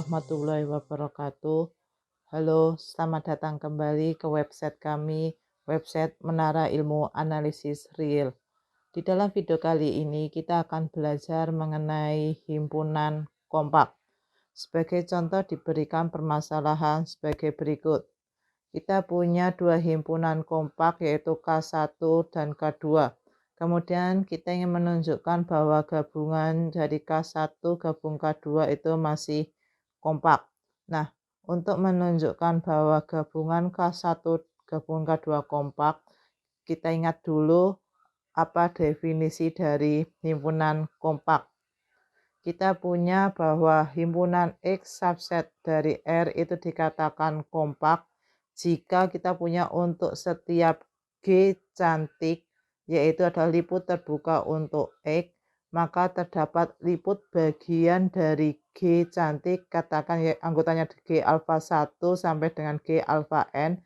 warahmatullahi wabarakatuh. Halo, selamat datang kembali ke website kami, website Menara Ilmu Analisis Real. Di dalam video kali ini kita akan belajar mengenai himpunan kompak. Sebagai contoh diberikan permasalahan sebagai berikut. Kita punya dua himpunan kompak yaitu K1 dan K2. Kemudian kita ingin menunjukkan bahwa gabungan dari K1 gabung K2 itu masih kompak. Nah, untuk menunjukkan bahwa gabungan K1 gabung K2 kompak, kita ingat dulu apa definisi dari himpunan kompak. Kita punya bahwa himpunan X subset dari R itu dikatakan kompak jika kita punya untuk setiap G cantik, yaitu adalah liput terbuka untuk X, maka terdapat liput bagian dari G cantik, katakan ya, anggotanya G alpha 1 sampai dengan G alpha N,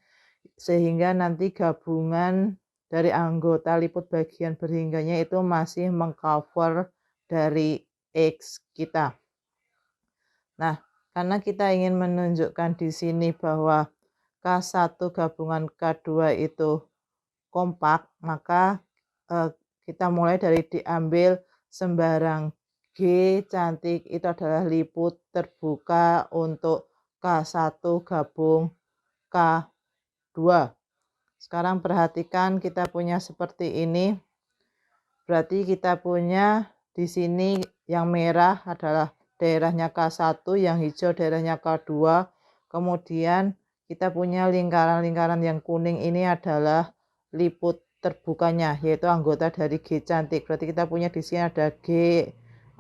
sehingga nanti gabungan dari anggota liput bagian berhingganya itu masih mengcover dari X kita. Nah, karena kita ingin menunjukkan di sini bahwa K1 gabungan K2 itu kompak, maka kita mulai dari diambil sembarang G cantik itu adalah liput terbuka untuk K1 gabung K2. Sekarang perhatikan kita punya seperti ini. Berarti kita punya di sini yang merah adalah daerahnya K1, yang hijau daerahnya K2. Kemudian kita punya lingkaran-lingkaran yang kuning ini adalah liput terbukanya, yaitu anggota dari G cantik. Berarti kita punya di sini ada G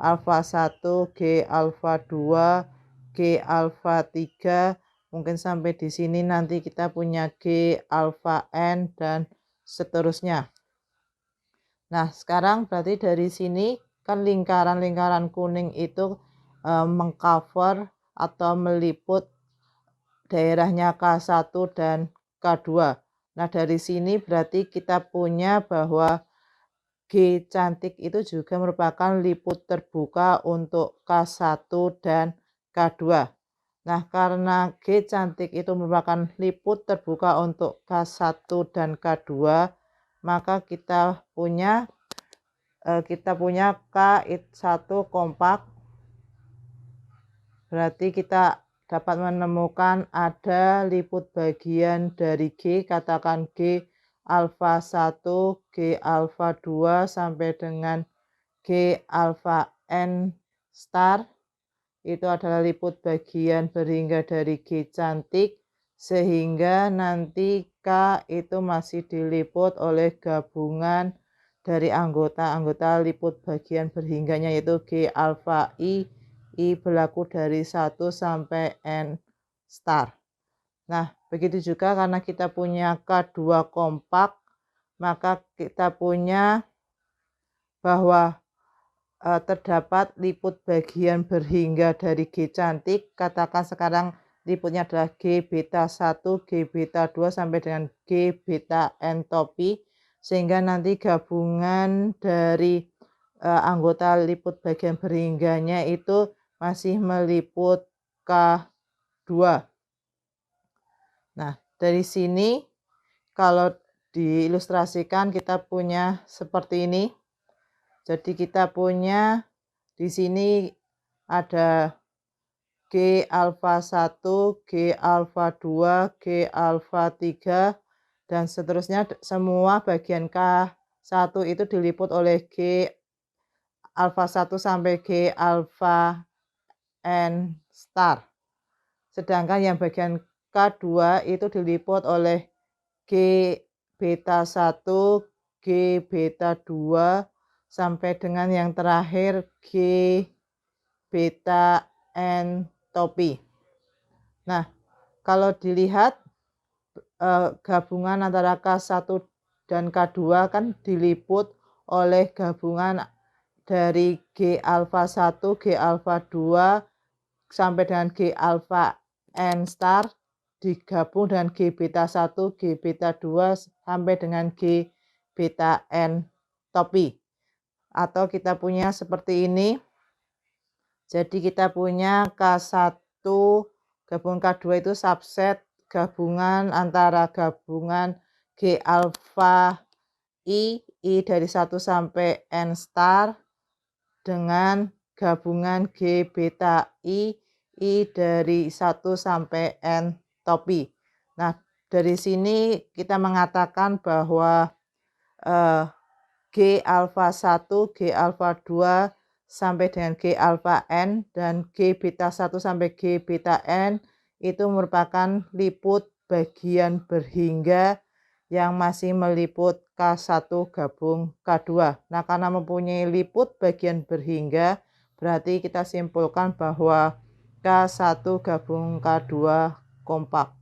alpha 1, G alpha 2, G alpha 3. Mungkin sampai di sini nanti kita punya G alpha N dan seterusnya. Nah, sekarang berarti dari sini kan lingkaran-lingkaran kuning itu mengcover atau meliput daerahnya K1 dan K2. Nah, dari sini berarti kita punya bahwa G cantik itu juga merupakan liput terbuka untuk K1 dan K2. Nah, karena G cantik itu merupakan liput terbuka untuk K1 dan K2, maka kita punya K1 kompak. Berarti kita dapat menemukan ada liput bagian dari G, katakan G alpha 1, G alpha 2 sampai dengan G alpha N star. Itu adalah liput bagian berhingga dari G cantik, sehingga nanti K itu masih diliput oleh gabungan dari anggota-anggota liput bagian berhingganya, yaitu G alpha I berlaku dari 1 sampai N star. Nah, begitu juga karena kita punya K2 kompak, maka kita punya bahwa terdapat liput bagian berhingga dari G cantik. Katakan sekarang liputnya adalah G beta 1, G beta 2 sampai dengan G beta N topi, sehingga nanti gabungan dari anggota liput bagian berhingganya itu masih meliput K2. Nah, dari sini kalau diilustrasikan kita punya seperti ini. Jadi kita punya di sini ada G alpha 1, G alpha 2, G alpha 3 dan seterusnya, semua bagian K1 itu diliput oleh G alpha 1 sampai G alpha N star. Sedangkan yang bagian K2 itu diliput oleh G beta 1, G beta 2 sampai dengan yang terakhir G beta N topi. Nah, kalau dilihat gabungan antara K1 dan K2 kan diliput oleh gabungan dari G alpha 1, G alpha 2 sampai dengan G alpha N star digabung dengan G beta 1, G beta 2 sampai dengan G beta N topi. Atau kita punya seperti ini. Jadi kita punya K1 gabungan K2 itu subset gabungan antara gabungan G alpha I dari 1 sampai N star dengan gabungan G beta I dari 1 sampai N topi. Nah, dari sini kita mengatakan bahwa G alpha 1, G alpha 2 sampai dengan G alpha N dan G beta 1 sampai G beta N itu merupakan liput bagian berhingga yang masih meliput K1 gabung K2. Nah, karena mempunyai liput bagian berhingga, berarti kita simpulkan bahwa K1 gabung K2 kompak.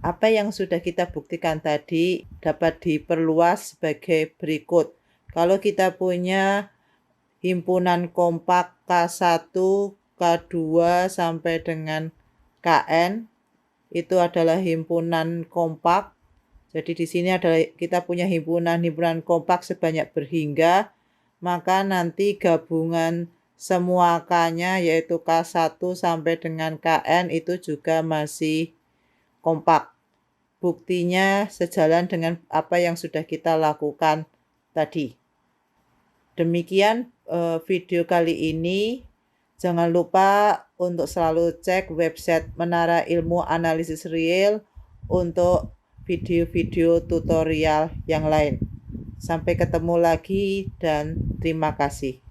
Apa yang sudah kita buktikan tadi dapat diperluas sebagai berikut. Kalau kita punya himpunan kompak K1, K2 sampai dengan KN, itu adalah himpunan kompak. Jadi di sini adalah kita punya himpunan kompak sebanyak berhingga, maka nanti gabungan semua K-nya yaitu K1 sampai dengan KN itu juga masih kompak. Buktinya sejalan dengan apa yang sudah kita lakukan tadi. Demikian video kali ini. Jangan lupa untuk selalu cek website Menara Ilmu Analisis Real untuk video-video tutorial yang lain. Sampai ketemu lagi dan terima kasih.